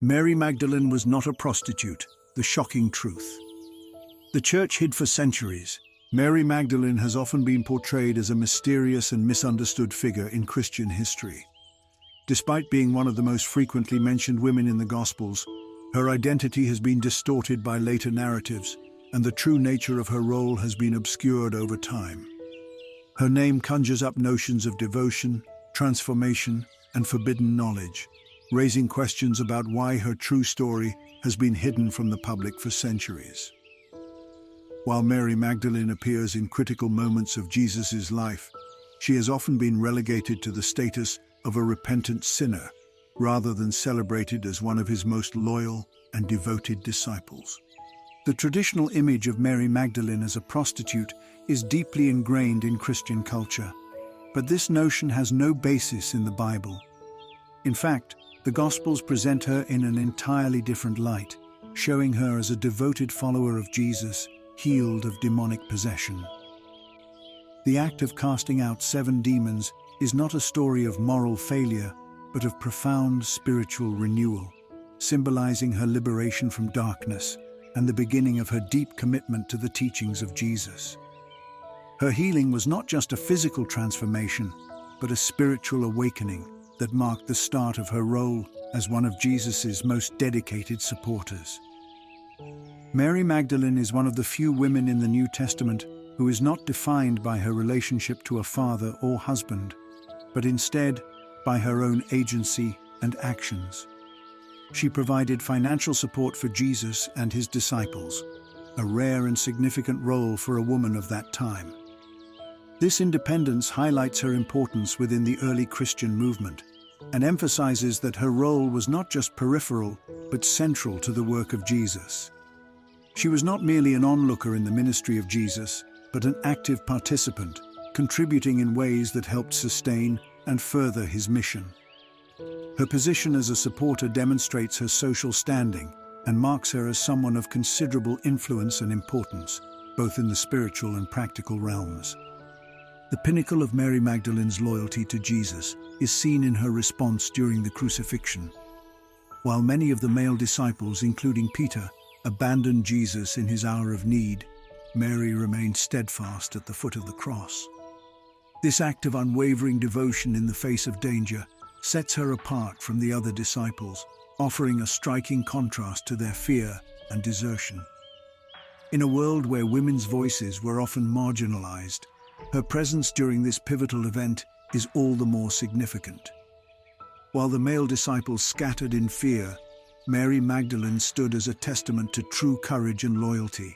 Mary Magdalene was not a prostitute, the shocking truth. The church hid for centuries. Mary Magdalene has often been portrayed as a mysterious and misunderstood figure in Christian history. Despite being one of the most frequently mentioned women in the Gospels, her identity has been distorted by later narratives, and the true nature of her role has been obscured over time. Her name conjures up notions of devotion, transformation, and forbidden knowledge, raising questions about why her true story has been hidden from the public for centuries. While Mary Magdalene appears in critical moments of Jesus' life, she has often been relegated to the status of a repentant sinner, rather than celebrated as one of his most loyal and devoted disciples. The traditional image of Mary Magdalene as a prostitute is deeply ingrained in Christian culture, but this notion has no basis in the Bible. In fact, the Gospels present her in an entirely different light, showing her as a devoted follower of Jesus, healed of demonic possession. The act of casting out 7 demons is not a story of moral failure, but of profound spiritual renewal, symbolizing her liberation from darkness and the beginning of her deep commitment to the teachings of Jesus. Her healing was not just a physical transformation, but a spiritual awakening that marked the start of her role as one of Jesus' most dedicated supporters. Mary Magdalene is one of the few women in the New Testament who is not defined by her relationship to a father or husband, but instead by her own agency and actions. She provided financial support for Jesus and his disciples, a rare and significant role for a woman of that time. This independence highlights her importance within the early Christian movement and emphasizes that her role was not just peripheral, but central to the work of Jesus. She was not merely an onlooker in the ministry of Jesus, but an active participant, contributing in ways that helped sustain and further his mission. Her position as a supporter demonstrates her social standing and marks her as someone of considerable influence and importance, both in the spiritual and practical realms. The pinnacle of Mary Magdalene's loyalty to Jesus is seen in her response during the crucifixion. While many of the male disciples, including Peter, abandoned Jesus in his hour of need, Mary remained steadfast at the foot of the cross. This act of unwavering devotion in the face of danger sets her apart from the other disciples, offering a striking contrast to their fear and desertion. In a world where women's voices were often marginalized, her presence during this pivotal event is all the more significant. While the male disciples scattered in fear, Mary Magdalene stood as a testament to true courage and loyalty,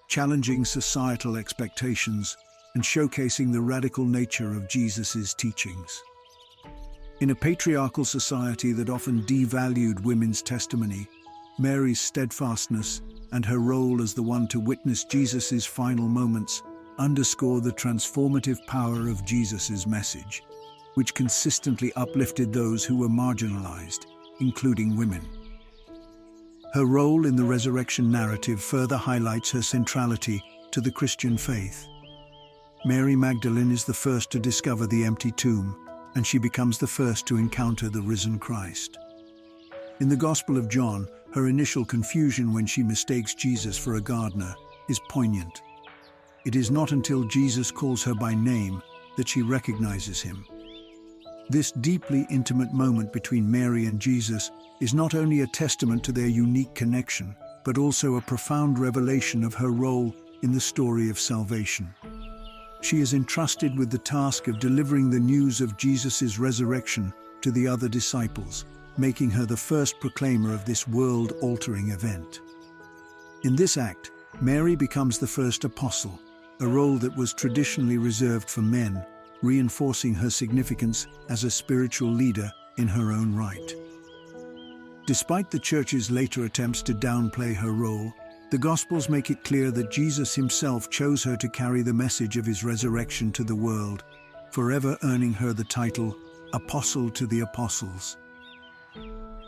challenging societal expectations and showcasing the radical nature of Jesus' teachings. In a patriarchal society that often devalued women's testimony, Mary's steadfastness and her role as the one to witness Jesus' final moments underscore the transformative power of Jesus' message, which consistently uplifted those who were marginalized, including women. Her role in the resurrection narrative further highlights her centrality to the Christian faith. Mary Magdalene is the first to discover the empty tomb, and she becomes the first to encounter the risen Christ. In the Gospel of John, her initial confusion when she mistakes Jesus for a gardener is poignant. It is not until Jesus calls her by name that she recognizes him. This deeply intimate moment between Mary and Jesus is not only a testament to their unique connection, but also a profound revelation of her role in the story of salvation. She is entrusted with the task of delivering the news of Jesus' resurrection to the other disciples, making her the first proclaimer of this world-altering event. In this act, Mary becomes the first apostle, a role that was traditionally reserved for men, reinforcing her significance as a spiritual leader in her own right. Despite the Church's later attempts to downplay her role, the Gospels make it clear that Jesus himself chose her to carry the message of his resurrection to the world, forever earning her the title Apostle to the Apostles.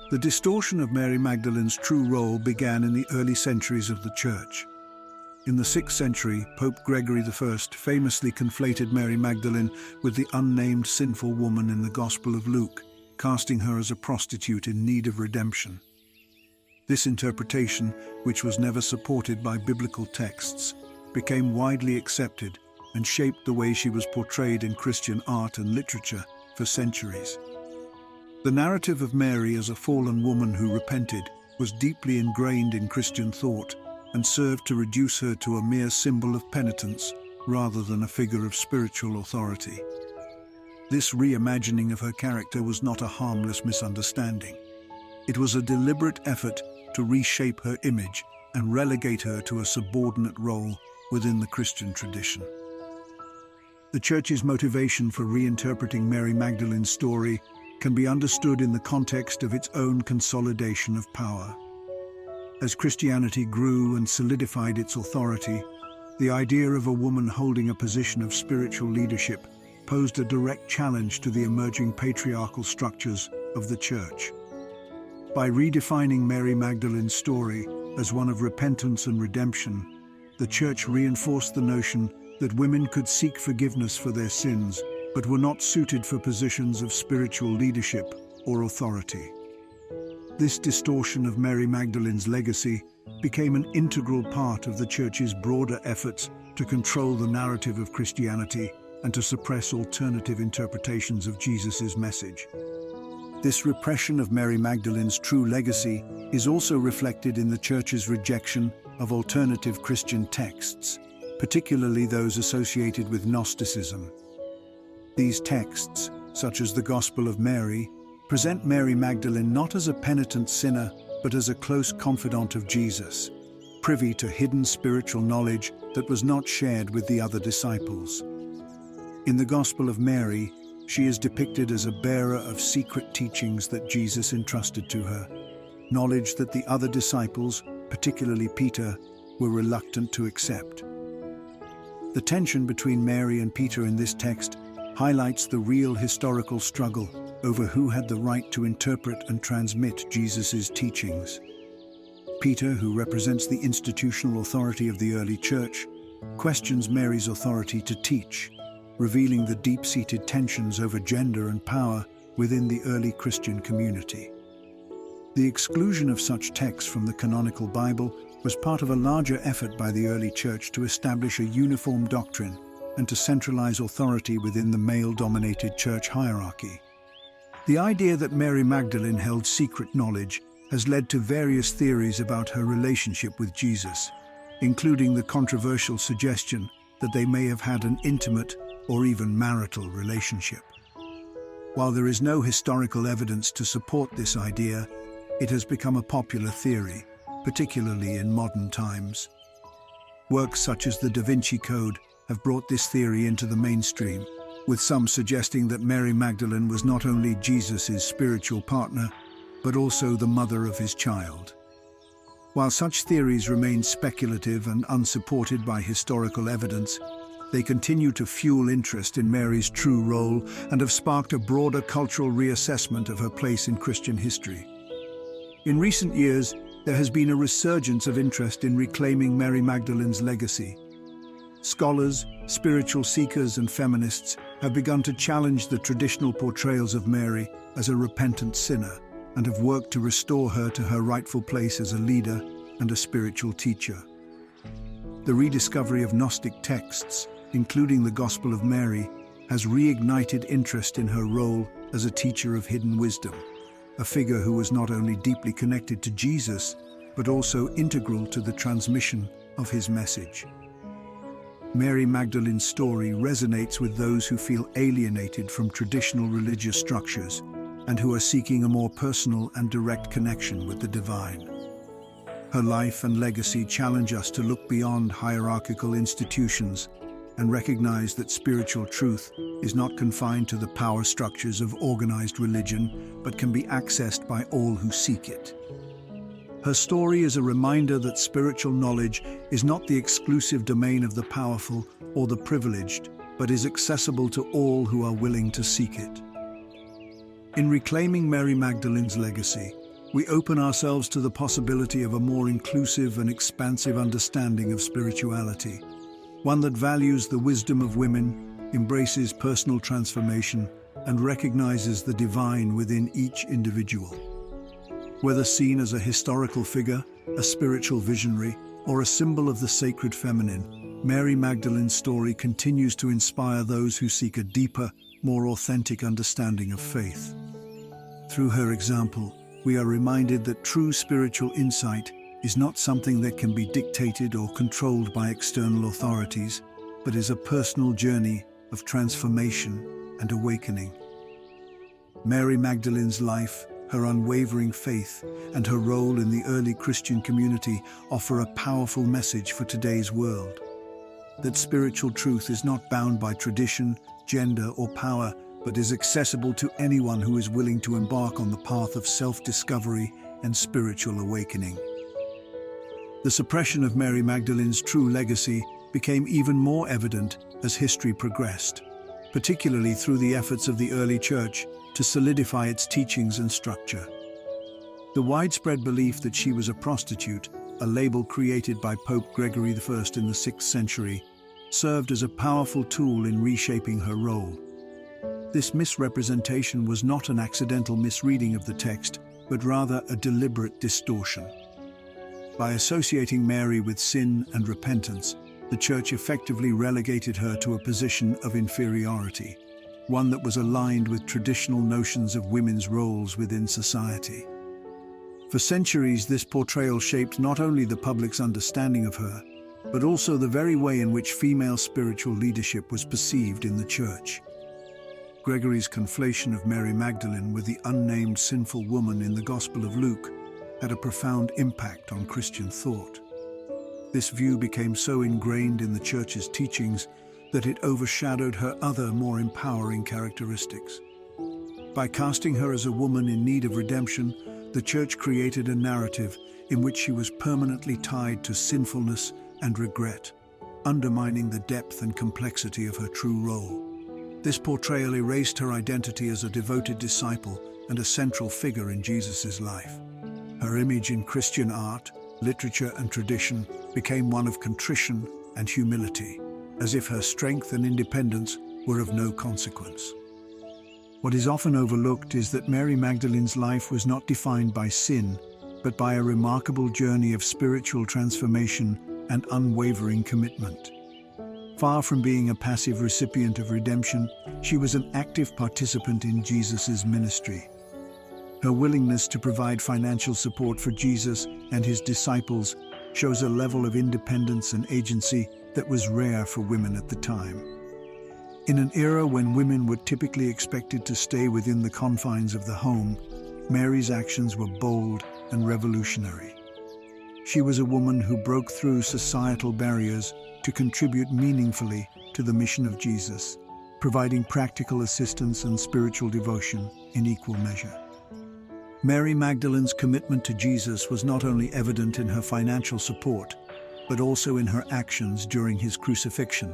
The distortion of Mary Magdalene's true role began in the early centuries of the Church. In the 6th century, Pope Gregory I famously conflated Mary Magdalene with the unnamed sinful woman in the Gospel of Luke, casting her as a prostitute in need of redemption. This interpretation, which was never supported by biblical texts, became widely accepted and shaped the way she was portrayed in Christian art and literature for centuries. The narrative of Mary as a fallen woman who repented was deeply ingrained in Christian thought and served to reduce her to a mere symbol of penitence rather than a figure of spiritual authority. This reimagining of her character was not a harmless misunderstanding. It was a deliberate effort to reshape her image and relegate her to a subordinate role within the Christian tradition. The Church's motivation for reinterpreting Mary Magdalene's story can be understood in the context of its own consolidation of power. As Christianity grew and solidified its authority, the idea of a woman holding a position of spiritual leadership posed a direct challenge to the emerging patriarchal structures of the Church. By redefining Mary Magdalene's story as one of repentance and redemption, the Church reinforced the notion that women could seek forgiveness for their sins, but were not suited for positions of spiritual leadership or authority. This distortion of Mary Magdalene's legacy became an integral part of the Church's broader efforts to control the narrative of Christianity and to suppress alternative interpretations of Jesus' message. This repression of Mary Magdalene's true legacy is also reflected in the Church's rejection of alternative Christian texts, particularly those associated with Gnosticism. These texts, such as the Gospel of Mary, present Mary Magdalene not as a penitent sinner, but as a close confidant of Jesus, privy to hidden spiritual knowledge that was not shared with the other disciples. In the Gospel of Mary, she is depicted as a bearer of secret teachings that Jesus entrusted to her, knowledge that the other disciples, particularly Peter, were reluctant to accept. The tension between Mary and Peter in this text highlights the real historical struggle over who had the right to interpret and transmit Jesus' teachings. Peter, who represents the institutional authority of the early Church, questions Mary's authority to teach, revealing the deep-seated tensions over gender and power within the early Christian community. The exclusion of such texts from the canonical Bible was part of a larger effort by the early Church to establish a uniform doctrine and to centralize authority within the male-dominated church hierarchy. The idea that Mary Magdalene held secret knowledge has led to various theories about her relationship with Jesus, including the controversial suggestion that they may have had an intimate or even marital relationship. While there is no historical evidence to support this idea, it has become a popular theory, particularly in modern times. Works such as the Da Vinci Code have brought this theory into the mainstream, with some suggesting that Mary Magdalene was not only Jesus' spiritual partner, but also the mother of his child. While such theories remain speculative and unsupported by historical evidence, they continue to fuel interest in Mary's true role and have sparked a broader cultural reassessment of her place in Christian history. In recent years, there has been a resurgence of interest in reclaiming Mary Magdalene's legacy. Scholars, spiritual seekers, and feminists have begun to challenge the traditional portrayals of Mary as a repentant sinner and have worked to restore her to her rightful place as a leader and a spiritual teacher. The rediscovery of Gnostic texts, including the Gospel of Mary, has reignited interest in her role as a teacher of hidden wisdom, a figure who was not only deeply connected to Jesus, but also integral to the transmission of his message. Mary Magdalene's story resonates with those who feel alienated from traditional religious structures and who are seeking a more personal and direct connection with the divine. Her life and legacy challenge us to look beyond hierarchical institutions and recognize that spiritual truth is not confined to the power structures of organized religion, but can be accessed by all who seek it. Her story is a reminder that spiritual knowledge is not the exclusive domain of the powerful or the privileged, but is accessible to all who are willing to seek it. In reclaiming Mary Magdalene's legacy, we open ourselves to the possibility of a more inclusive and expansive understanding of spirituality, one that values the wisdom of women, embraces personal transformation, and recognizes the divine within each individual. Whether seen as a historical figure, a spiritual visionary, or a symbol of the sacred feminine, Mary Magdalene's story continues to inspire those who seek a deeper, more authentic understanding of faith. Through her example, we are reminded that true spiritual insight is not something that can be dictated or controlled by external authorities, but is a personal journey of transformation and awakening. Mary Magdalene's life, her unwavering faith, and her role in the early Christian community offer a powerful message for today's world. That spiritual truth is not bound by tradition, gender, or power, but is accessible to anyone who is willing to embark on the path of self-discovery and spiritual awakening. The suppression of Mary Magdalene's true legacy became even more evident as history progressed, particularly through the efforts of the early church to solidify its teachings and structure. The widespread belief that she was a prostitute, a label created by Pope Gregory I in the 6th century, served as a powerful tool in reshaping her role. This misrepresentation was not an accidental misreading of the text, but rather a deliberate distortion. By associating Mary with sin and repentance, the Church effectively relegated her to a position of inferiority, one that was aligned with traditional notions of women's roles within society. For centuries, this portrayal shaped not only the public's understanding of her, but also the very way in which female spiritual leadership was perceived in the Church. Gregory's conflation of Mary Magdalene with the unnamed sinful woman in the Gospel of Luke had a profound impact on Christian thought. This view became so ingrained in the Church's teachings that it overshadowed her other, more empowering characteristics. By casting her as a woman in need of redemption, the Church created a narrative in which she was permanently tied to sinfulness and regret, undermining the depth and complexity of her true role. This portrayal erased her identity as a devoted disciple and a central figure in Jesus' life. Her image in Christian art, literature, and tradition became one of contrition and humility, as if her strength and independence were of no consequence. What is often overlooked is that Mary Magdalene's life was not defined by sin, but by a remarkable journey of spiritual transformation and unwavering commitment. Far from being a passive recipient of redemption, she was an active participant in Jesus' ministry. Her willingness to provide financial support for Jesus and his disciples shows a level of independence and agency that was rare for women at the time. In an era when women were typically expected to stay within the confines of the home, Mary's actions were bold and revolutionary. She was a woman who broke through societal barriers to contribute meaningfully to the mission of Jesus, providing practical assistance and spiritual devotion in equal measure. Mary Magdalene's commitment to Jesus was not only evident in her financial support, but also in her actions during his crucifixion.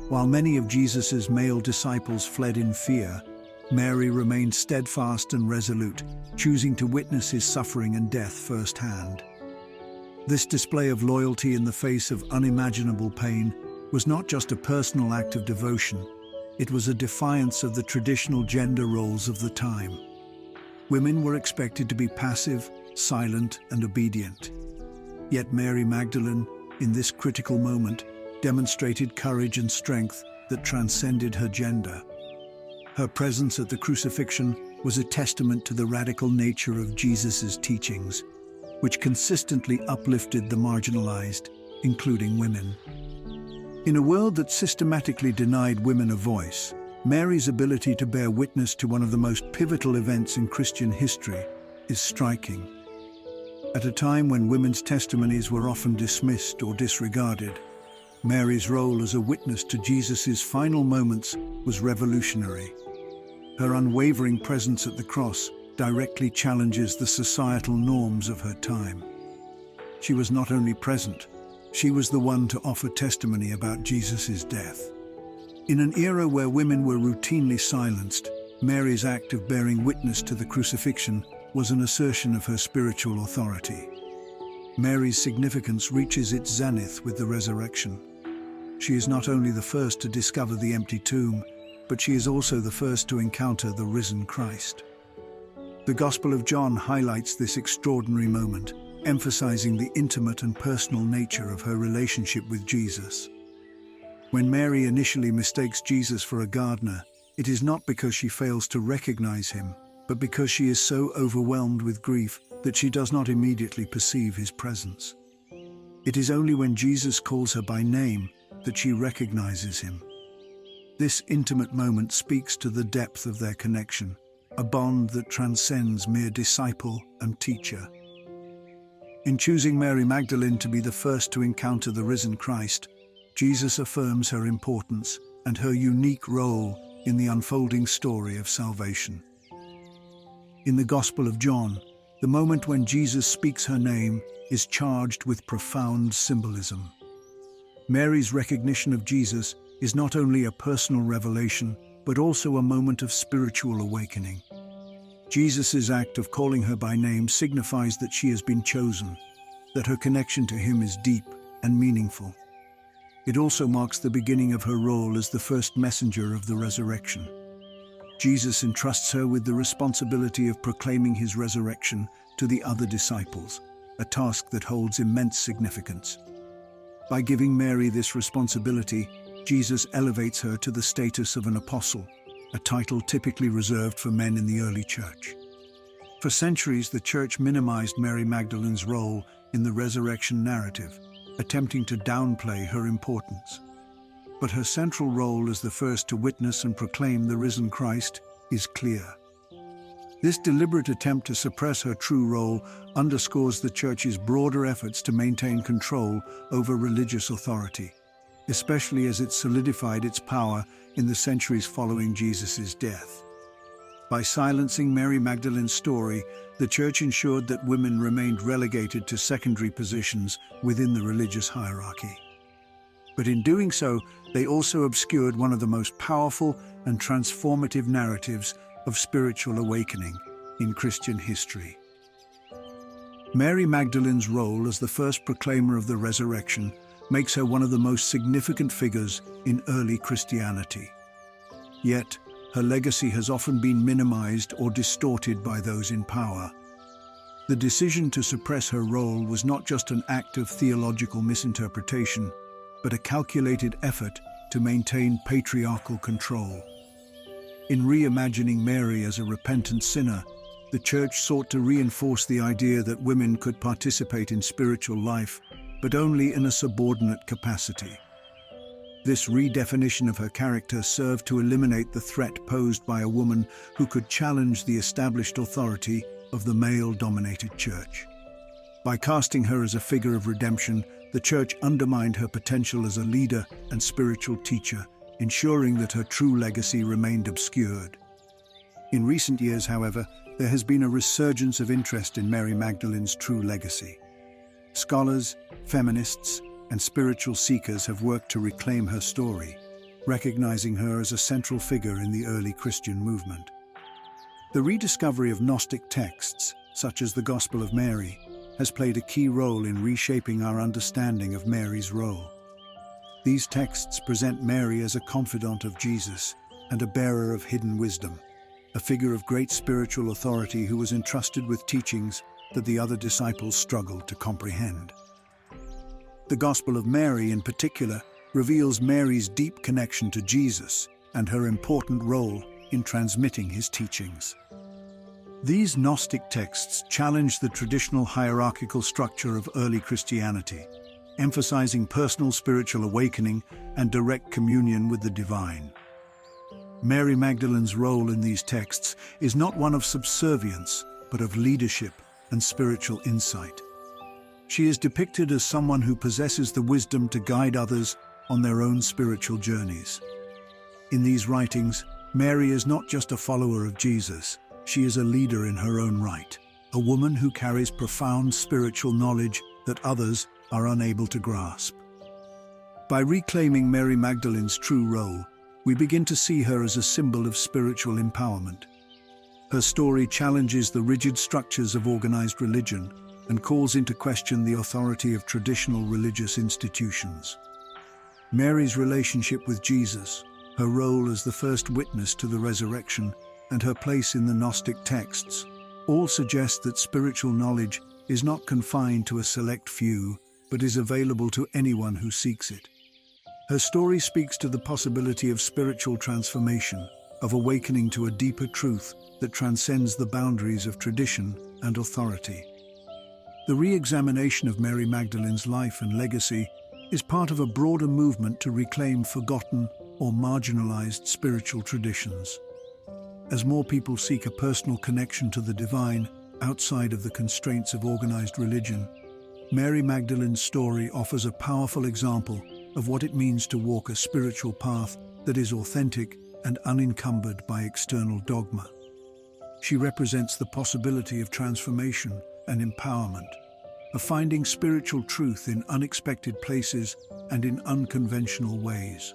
While many of Jesus' male disciples fled in fear, Mary remained steadfast and resolute, choosing to witness his suffering and death firsthand. This display of loyalty in the face of unimaginable pain was not just a personal act of devotion, it was a defiance of the traditional gender roles of the time. Women were expected to be passive, silent, and obedient. Yet Mary Magdalene, in this critical moment, demonstrated courage and strength that transcended her gender. Her presence at the crucifixion was a testament to the radical nature of Jesus' teachings, which consistently uplifted the marginalized, including women. In a world that systematically denied women a voice, Mary's ability to bear witness to one of the most pivotal events in Christian history is striking. At a time when women's testimonies were often dismissed or disregarded, Mary's role as a witness to Jesus' final moments was revolutionary. Her unwavering presence at the cross directly challenges the societal norms of her time. She was not only present, she was the one to offer testimony about Jesus' death. In an era where women were routinely silenced, Mary's act of bearing witness to the crucifixion was an assertion of her spiritual authority. Mary's significance reaches its zenith with the resurrection. She is not only the first to discover the empty tomb, but she is also the first to encounter the risen Christ. The Gospel of John highlights this extraordinary moment, emphasizing the intimate and personal nature of her relationship with Jesus. When Mary initially mistakes Jesus for a gardener, it is not because she fails to recognize him, but because she is so overwhelmed with grief that she does not immediately perceive his presence. It is only when Jesus calls her by name that she recognizes him. This intimate moment speaks to the depth of their connection, a bond that transcends mere disciple and teacher. In choosing Mary Magdalene to be the first to encounter the risen Christ, Jesus affirms her importance and her unique role in the unfolding story of salvation. In the Gospel of John, the moment when Jesus speaks her name is charged with profound symbolism. Mary's recognition of Jesus is not only a personal revelation, but also a moment of spiritual awakening. Jesus' act of calling her by name signifies that she has been chosen, that her connection to him is deep and meaningful. It also marks the beginning of her role as the first messenger of the resurrection. Jesus entrusts her with the responsibility of proclaiming his resurrection to the other disciples, a task that holds immense significance. By giving Mary this responsibility, Jesus elevates her to the status of an apostle, a title typically reserved for men in the early church. For centuries, the church minimized Mary Magdalene's role in the resurrection narrative, attempting to downplay her importance. But her central role as the first to witness and proclaim the risen Christ is clear. This deliberate attempt to suppress her true role underscores the church's broader efforts to maintain control over religious authority, especially as it solidified its power in the centuries following Jesus' death. By silencing Mary Magdalene's story, the church ensured that women remained relegated to secondary positions within the religious hierarchy. But in doing so, they also obscured one of the most powerful and transformative narratives of spiritual awakening in Christian history. Mary Magdalene's role as the first proclaimer of the resurrection makes her one of the most significant figures in early Christianity. Yet, her legacy has often been minimized or distorted by those in power. The decision to suppress her role was not just an act of theological misinterpretation, but a calculated effort to maintain patriarchal control. In reimagining Mary as a repentant sinner, the church sought to reinforce the idea that women could participate in spiritual life, but only in a subordinate capacity. This redefinition of her character served to eliminate the threat posed by a woman who could challenge the established authority of the male-dominated church. By casting her as a figure of redemption, the church undermined her potential as a leader and spiritual teacher, ensuring that her true legacy remained obscured. In recent years, however, there has been a resurgence of interest in Mary Magdalene's true legacy. Scholars, feminists, and spiritual seekers have worked to reclaim her story, recognizing her as a central figure in the early Christian movement. The rediscovery of Gnostic texts, such as the Gospel of Mary, has played a key role in reshaping our understanding of Mary's role. These texts present Mary as a confidant of Jesus and a bearer of hidden wisdom, a figure of great spiritual authority who was entrusted with teachings that the other disciples struggled to comprehend. The Gospel of Mary, in particular, reveals Mary's deep connection to Jesus and her important role in transmitting his teachings. These Gnostic texts challenge the traditional hierarchical structure of early Christianity, emphasizing personal spiritual awakening and direct communion with the divine. Mary Magdalene's role in these texts is not one of subservience, but of leadership and spiritual insight. She is depicted as someone who possesses the wisdom to guide others on their own spiritual journeys. In these writings, Mary is not just a follower of Jesus, she is a leader in her own right, a woman who carries profound spiritual knowledge that others are unable to grasp. By reclaiming Mary Magdalene's true role, we begin to see her as a symbol of spiritual empowerment. Her story challenges the rigid structures of organized religion and calls into question the authority of traditional religious institutions. Mary's relationship with Jesus, her role as the first witness to the resurrection, and her place in the Gnostic texts all suggest that spiritual knowledge is not confined to a select few, but is available to anyone who seeks it. Her story speaks to the possibility of spiritual transformation, of awakening to a deeper truth that transcends the boundaries of tradition and authority. The re-examination of Mary Magdalene's life and legacy is part of a broader movement to reclaim forgotten or marginalized spiritual traditions. As more people seek a personal connection to the divine outside of the constraints of organized religion, Mary Magdalene's story offers a powerful example of what it means to walk a spiritual path that is authentic and unencumbered by external dogma. She represents the possibility of transformation and empowerment, of finding spiritual truth in unexpected places and in unconventional ways.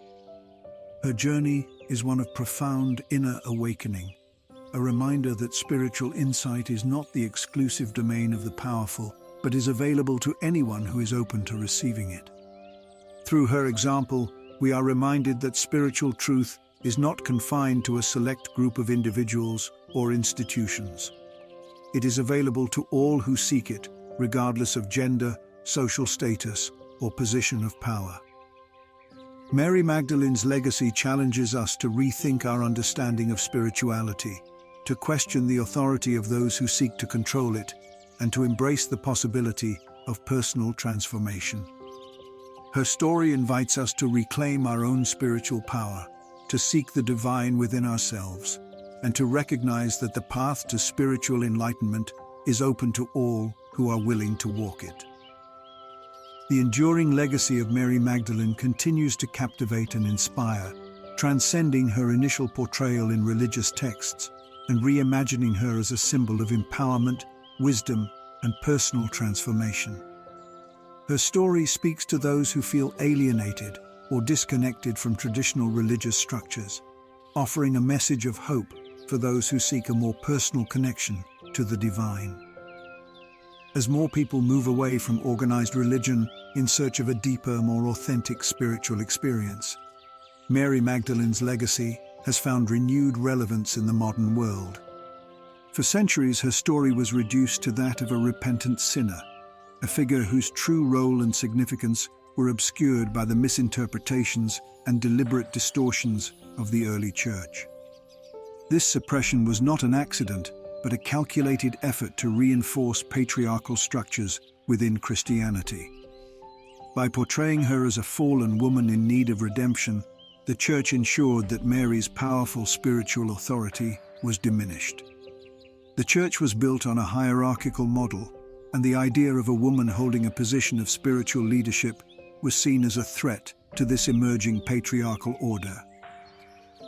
Her journey is one of profound inner awakening, a reminder that spiritual insight is not the exclusive domain of the powerful, but is available to anyone who is open to receiving it. Through her example, we are reminded that spiritual truth is not confined to a select group of individuals or institutions. It is available to all who seek it, regardless of gender, social status, or position of power. Mary Magdalene's legacy challenges us to rethink our understanding of spirituality, to question the authority of those who seek to control it, and to embrace the possibility of personal transformation. Her story invites us to reclaim our own spiritual power, to seek the divine within ourselves, and to recognize that the path to spiritual enlightenment is open to all who are willing to walk it. The enduring legacy of Mary Magdalene continues to captivate and inspire, transcending her initial portrayal in religious texts and reimagining her as a symbol of empowerment, wisdom, and personal transformation. Her story speaks to those who feel alienated or disconnected from traditional religious structures, offering a message of hope for those who seek a more personal connection to the divine. As more people move away from organized religion in search of a deeper, more authentic spiritual experience, Mary Magdalene's legacy has found renewed relevance in the modern world. For centuries, her story was reduced to that of a repentant sinner, a figure whose true role and significance were obscured by the misinterpretations and deliberate distortions of the early church. This suppression was not an accident, but a calculated effort to reinforce patriarchal structures within Christianity. By portraying her as a fallen woman in need of redemption, the Church ensured that Mary's powerful spiritual authority was diminished. The Church was built on a hierarchical model, and the idea of a woman holding a position of spiritual leadership was seen as a threat to this emerging patriarchal order.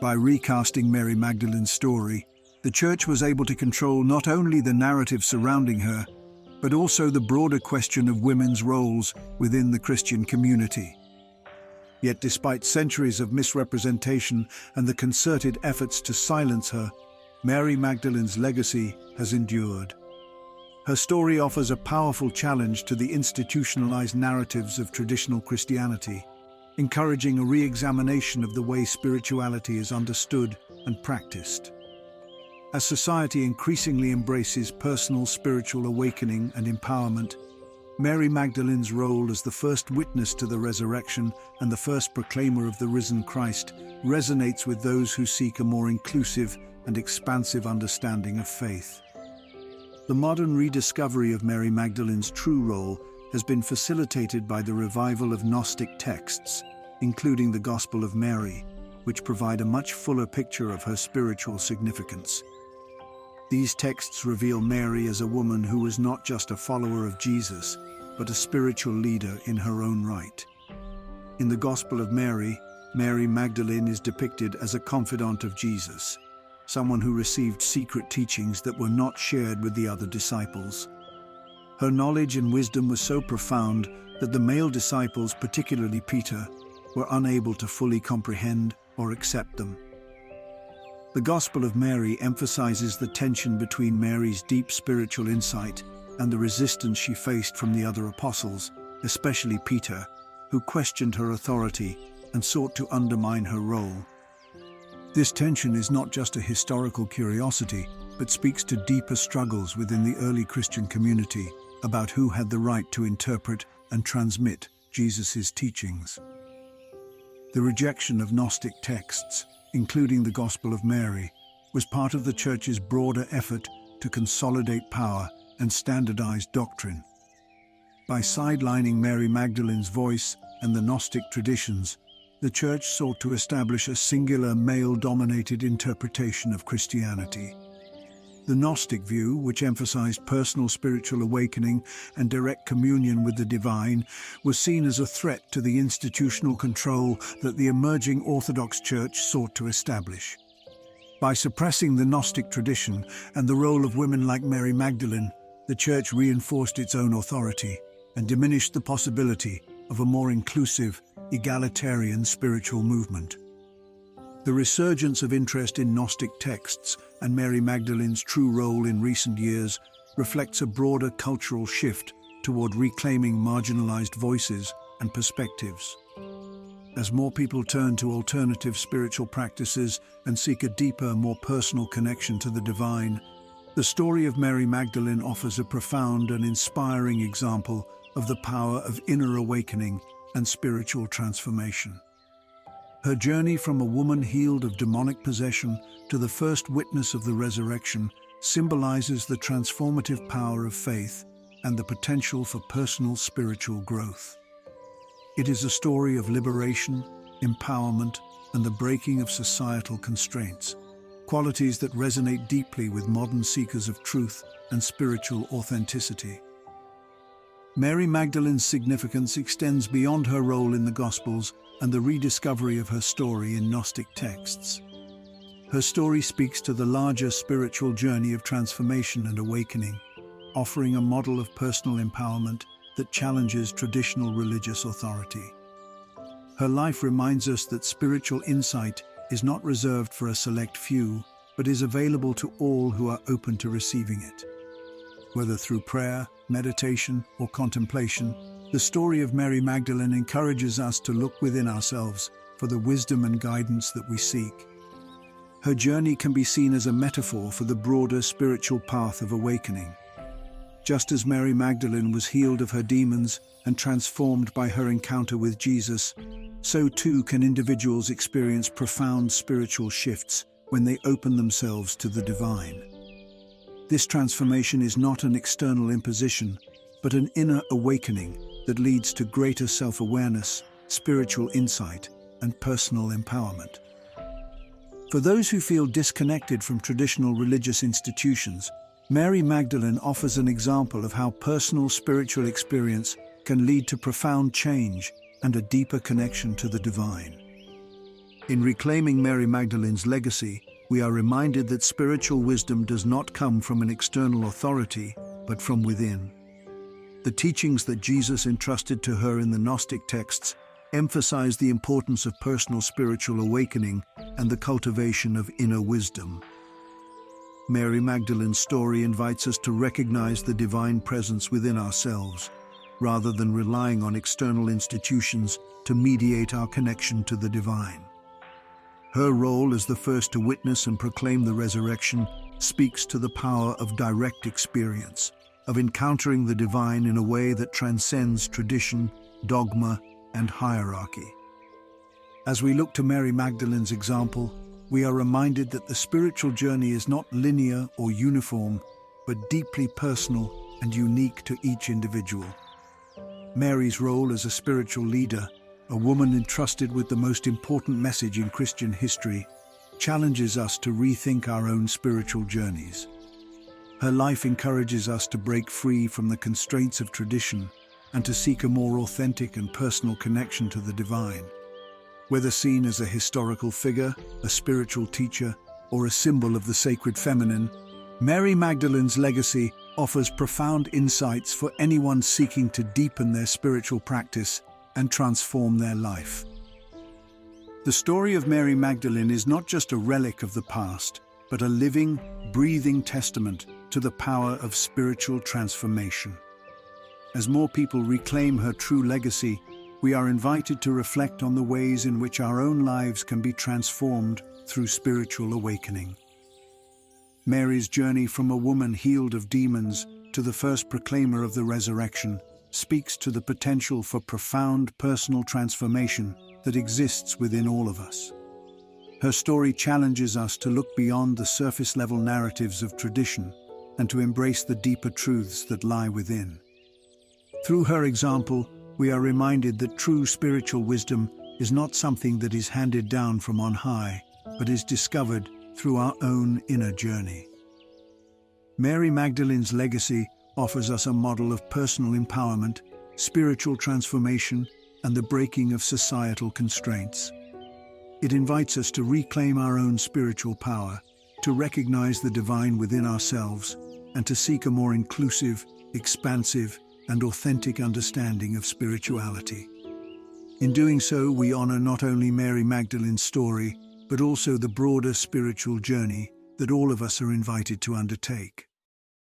By recasting Mary Magdalene's story, the Church was able to control not only the narrative surrounding her, but also the broader question of women's roles within the Christian community. Yet despite centuries of misrepresentation and the concerted efforts to silence her, Mary Magdalene's legacy has endured. Her story offers a powerful challenge to the institutionalized narratives of traditional Christianity, encouraging a re-examination of the way spirituality is understood and practiced. As society increasingly embraces personal spiritual awakening and empowerment, Mary Magdalene's role as the first witness to the resurrection and the first proclaimer of the risen Christ resonates with those who seek a more inclusive and expansive understanding of faith. The modern rediscovery of Mary Magdalene's true role has been facilitated by the revival of Gnostic texts, including the Gospel of Mary, which provide a much fuller picture of her spiritual significance. These texts reveal Mary as a woman who was not just a follower of Jesus, but a spiritual leader in her own right. In the Gospel of Mary, Mary Magdalene is depicted as a confidant of Jesus, someone who received secret teachings that were not shared with the other disciples. Her knowledge and wisdom was so profound that the male disciples, particularly Peter, were unable to fully comprehend or accept them. The Gospel of Mary emphasizes the tension between Mary's deep spiritual insight and the resistance she faced from the other apostles, especially Peter, who questioned her authority and sought to undermine her role. This tension is not just a historical curiosity, but speaks to deeper struggles within the early Christian community about who had the right to interpret and transmit Jesus' teachings. The rejection of Gnostic texts, including the Gospel of Mary, was part of the Church's broader effort to consolidate power and standardize doctrine. By sidelining Mary Magdalene's voice and the Gnostic traditions, the Church sought to establish a singular male-dominated interpretation of Christianity. The Gnostic view, which emphasized personal spiritual awakening and direct communion with the divine, was seen as a threat to the institutional control that the emerging Orthodox Church sought to establish. By suppressing the Gnostic tradition and the role of women like Mary Magdalene, the Church reinforced its own authority and diminished the possibility of a more inclusive, egalitarian spiritual movement. The resurgence of interest in Gnostic texts and Mary Magdalene's true role in recent years reflects a broader cultural shift toward reclaiming marginalized voices and perspectives. As more people turn to alternative spiritual practices and seek a deeper, more personal connection to the divine, the story of Mary Magdalene offers a profound and inspiring example of the power of inner awakening and spiritual transformation. Her journey from a woman healed of demonic possession to the first witness of the resurrection symbolizes the transformative power of faith and the potential for personal spiritual growth. It is a story of liberation, empowerment, and the breaking of societal constraints, qualities that resonate deeply with modern seekers of truth and spiritual authenticity. Mary Magdalene's significance extends beyond her role in the Gospels and the rediscovery of her story in Gnostic texts. Her story speaks to the larger spiritual journey of transformation and awakening, offering a model of personal empowerment that challenges traditional religious authority. Her life reminds us that spiritual insight is not reserved for a select few, but is available to all who are open to receiving it. Whether through prayer, meditation, or contemplation, the story of Mary Magdalene encourages us to look within ourselves for the wisdom and guidance that we seek. Her journey can be seen as a metaphor for the broader spiritual path of awakening. Just as Mary Magdalene was healed of her demons and transformed by her encounter with Jesus, so too can individuals experience profound spiritual shifts when they open themselves to the divine. This transformation is not an external imposition, but an inner awakening that leads to greater self-awareness, spiritual insight, and personal empowerment. For those who feel disconnected from traditional religious institutions, Mary Magdalene offers an example of how personal spiritual experience can lead to profound change and a deeper connection to the divine. In reclaiming Mary Magdalene's legacy, we are reminded that spiritual wisdom does not come from an external authority, but from within. The teachings that Jesus entrusted to her in the Gnostic texts emphasize the importance of personal spiritual awakening and the cultivation of inner wisdom. Mary Magdalene's story invites us to recognize the divine presence within ourselves, rather than relying on external institutions to mediate our connection to the divine. Her role as the first to witness and proclaim the resurrection speaks to the power of direct experience, of encountering the divine in a way that transcends tradition, dogma, and hierarchy. As we look to Mary Magdalene's example, we are reminded that the spiritual journey is not linear or uniform, but deeply personal and unique to each individual. Mary's role as a spiritual leader, a woman entrusted with the most important message in Christian history, challenges us to rethink our own spiritual journeys. Her life encourages us to break free from the constraints of tradition and to seek a more authentic and personal connection to the divine. Whether seen as a historical figure, a spiritual teacher, or a symbol of the sacred feminine, Mary Magdalene's legacy offers profound insights for anyone seeking to deepen their spiritual practice and transform their life. The story of Mary Magdalene is not just a relic of the past, but a living, breathing testament to the power of spiritual transformation. As more people reclaim her true legacy, we are invited to reflect on the ways in which our own lives can be transformed through spiritual awakening. Mary's journey from a woman healed of demons to the first proclaimer of the resurrection speaks to the potential for profound personal transformation that exists within all of us. Her story challenges us to look beyond the surface-level narratives of tradition and to embrace the deeper truths that lie within. Through her example, we are reminded that true spiritual wisdom is not something that is handed down from on high, but is discovered through our own inner journey. Mary Magdalene's legacy offers us a model of personal empowerment, spiritual transformation, and the breaking of societal constraints. It invites us to reclaim our own spiritual power, to recognize the divine within ourselves, and to seek a more inclusive, expansive, and authentic understanding of spirituality. In doing so, we honor not only Mary Magdalene's story, but also the broader spiritual journey that all of us are invited to undertake.